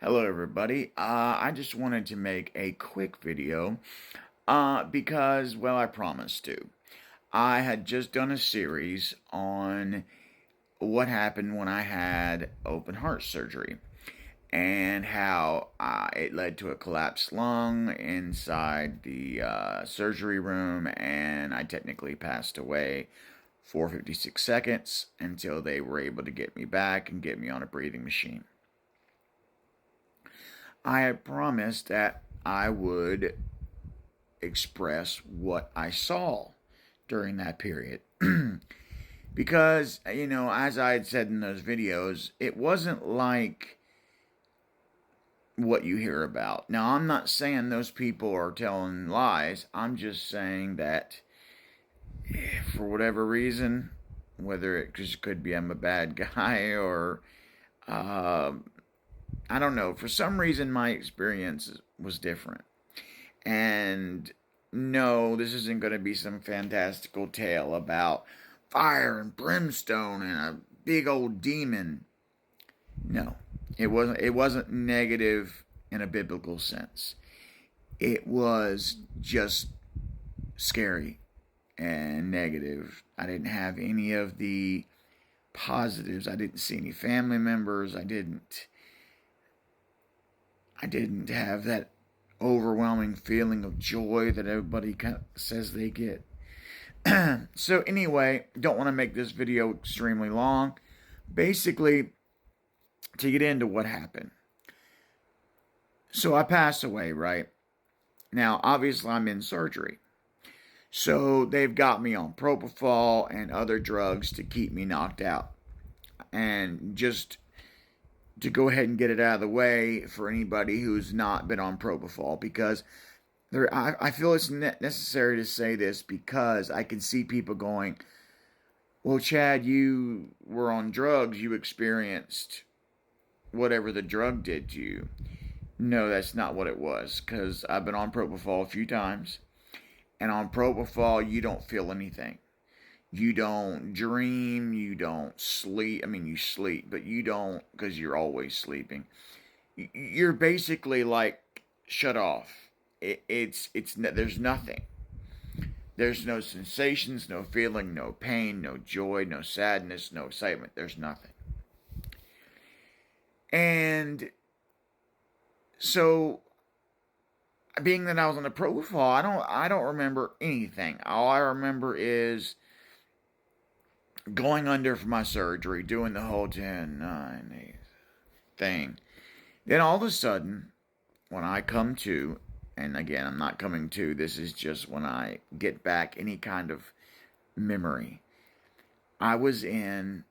Hello, everybody. I just wanted to make a quick video because, well, I promised to. I had just done a series on what happened when I had open heart surgery and how it led to a collapsed lung inside the surgery room, and I technically passed away for 56 seconds until they were able to get me back and get me on a breathing machine. I had promised that I would express what I saw during that period. Because, as I had said in those videos, it wasn't like what you hear about. Now, I'm not saying those people are telling lies. I'm just saying that for whatever reason, whether it just could be I'm a bad guy or uh, I don't know, for some reason my experience was different. And no, this isn't going to be some fantastical tale about fire and brimstone and a big old demon. No, it wasn't negative in a biblical sense. It was just scary and negative. I didn't have any of the positives. I didn't see any family members. I didn't have that overwhelming feeling of joy that everybody kind of says they get. So anyway, don't want to make this video extremely long. Basically, to get into what happened. So I passed away, right? Now, obviously, I'm in surgery. So they've got me on propofol and other drugs to keep me knocked out. And just to go ahead and get it out of the way for anybody who's not been on propofol, because I feel it's necessary to say this because I can see people going, well, Chad, you were on drugs, you experienced whatever the drug did to you. No, that's not what it was, because I've been on propofol a few times, and on propofol, you don't feel anything. You don't dream, you don't sleep. I mean, you sleep, but you don't, because you're always sleeping. You're basically like shut off. There's nothing. There's no sensations, no feeling, no pain, no joy, no sadness, no excitement. There's nothing. And so, being that I was on the propofol, I don't remember anything. All I remember is going under for my surgery, doing the whole 10, 9, 8 thing. Then all of a sudden, when I come to, and again, I'm not coming to, this is just when I get back any kind of memory, I was in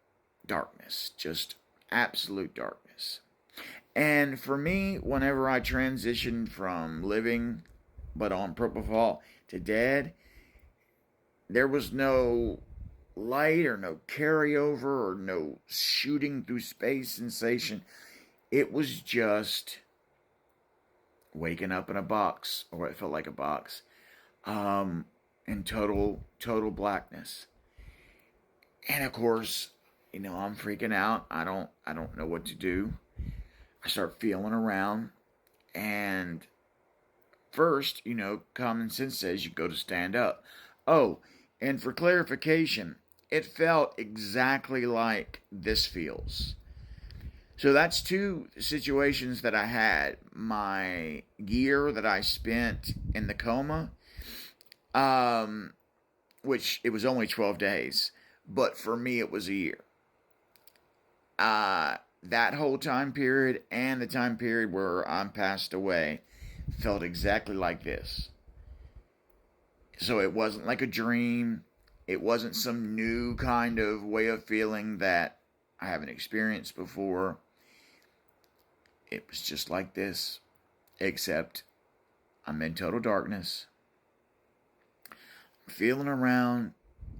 darkness, just absolute darkness. And for me, whenever I transitioned from living but on propofol to dead, there was no light or no carryover or no shooting through space sensation. It was just waking up in a box, or it felt like a box, um, in total blackness. And of course, I'm freaking out. I don't know what to do. I start feeling around, and first, common sense says you go to stand up. Oh, and for clarification, it felt exactly like this feels. So that's two situations that I had. My year that I spent in the coma, um, which it was only 12 days, but for me it was a year. That whole time period and the time period where I'm passed away felt exactly like this. So it wasn't like a dream. It wasn't some new kind of way of feeling that I haven't experienced before. It was just like this, except I'm in total darkness. I'm feeling around,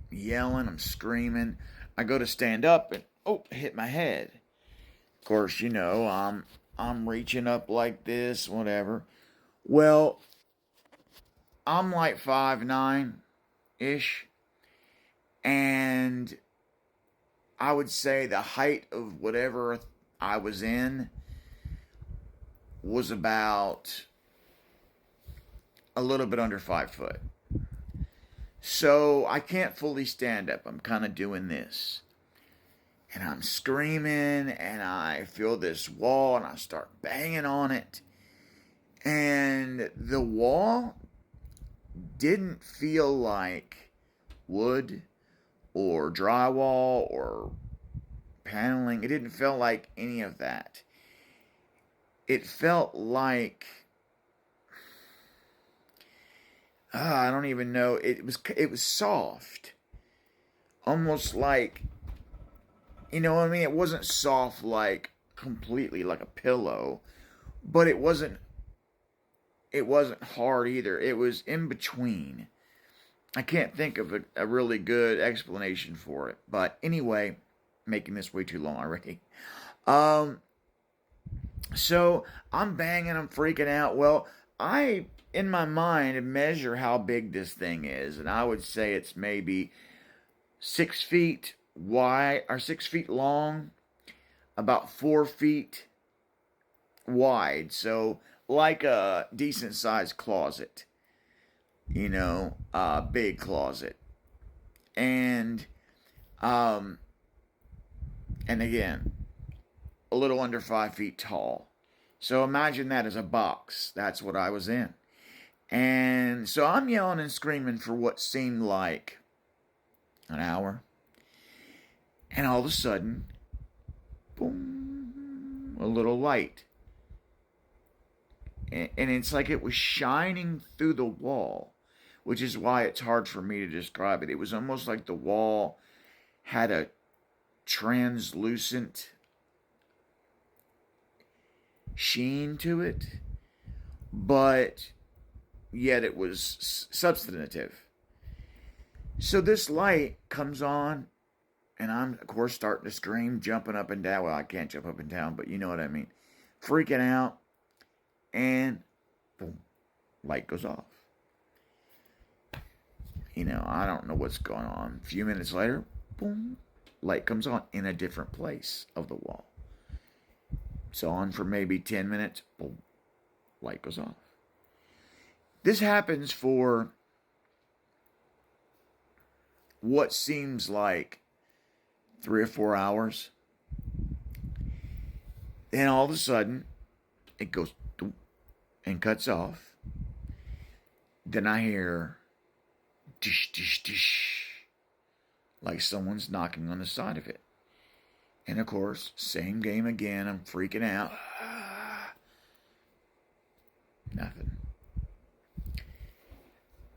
yelling, I'm screaming. I go to stand up and hit my head. Of course, I'm reaching up like this, whatever. Well, I'm like 5'9" ish, and I would say the height of whatever I was in was about a little bit under 5 foot. So I can't fully stand up. I'm kind of doing this. And I'm screaming, and I feel this wall, and I start banging on it. And the wall didn't feel like wood or drywall or paneling. It didn't feel like any of that. It felt like I don't even know. It was soft, almost like, you know what I mean. It wasn't soft like completely like a pillow, but it wasn't hard either. It was in between. I can't think of a really good explanation for it. But anyway, making this way too long already. So I'm banging, I'm freaking out. Well, I, in my mind, measure how big this thing is, and I would say it's maybe 6 feet wide or 6 feet long, about 4 feet wide. So like a decent sized closet, big closet. And um and again, a little under 5 feet tall. So imagine that as a box. That's what I was in. And so I'm yelling and screaming for what seemed like an hour. And all of a sudden, boom, a little light. And it's like it was shining through the wall, which is why it's hard for me to describe it. It was almost like the wall had a translucent sheen to it, but yet it was substantive. So this light comes on, and I'm, of course, starting to scream, jumping up and down. Well, I can't jump up and down, but you know what I mean. Freaking out, and boom, light goes off. I don't know what's going on. A few minutes later, boom, light comes on in a different place of the wall. It's on for maybe 10 minutes, boom, light goes off. This happens for what seems like 3 or 4 hours. Then all of a sudden, it goes and cuts off. Then I hear dish, dish, dish, like someone's knocking on the side of it. And of course, same game again. I'm freaking out. Nothing.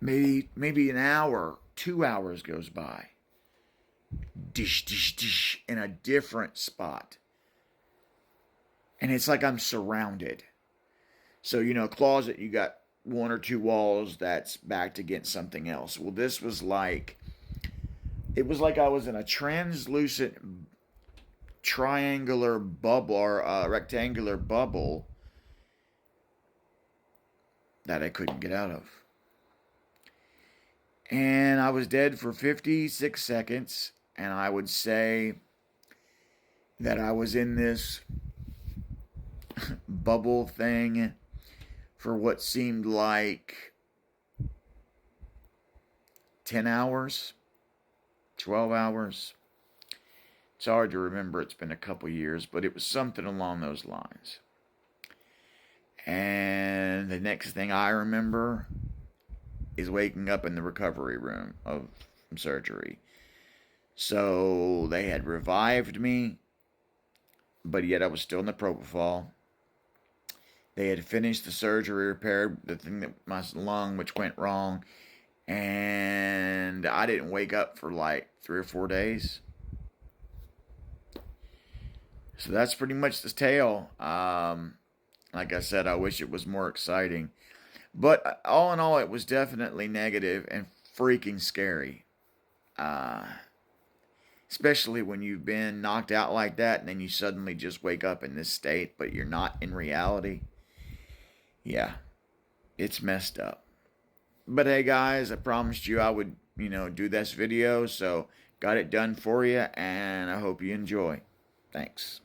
Maybe an hour, 2 hours goes by. Dish, dish, dish, in a different spot. And it's like I'm surrounded. So, closet, you got 1 or 2 walls that's backed against something else. Well, this was like, it was like I was in a translucent triangular bubble or rectangular bubble that I couldn't get out of. And I was dead for 56 seconds, and I would say that I was in this bubble thing for what seemed like 10 hours, 12 hours. It's hard to remember. It's been a couple years, but it was something along those lines. And the next thing I remember is waking up in the recovery room from surgery. So they had revived me, but yet I was still in the propofol. They had finished the surgery, repaired the thing that my lung, which went wrong, and I didn't wake up for like 3 or 4 days. So that's pretty much the tale. Like I said, I wish it was more exciting. But all in all, it was definitely negative and freaking scary. Especially when you've been knocked out like that and then you suddenly just wake up in this state, but you're not in reality. Yeah, it's messed up. But hey, guys, I promised you I would, do this video. So got it done for you, and I hope you enjoy. Thanks.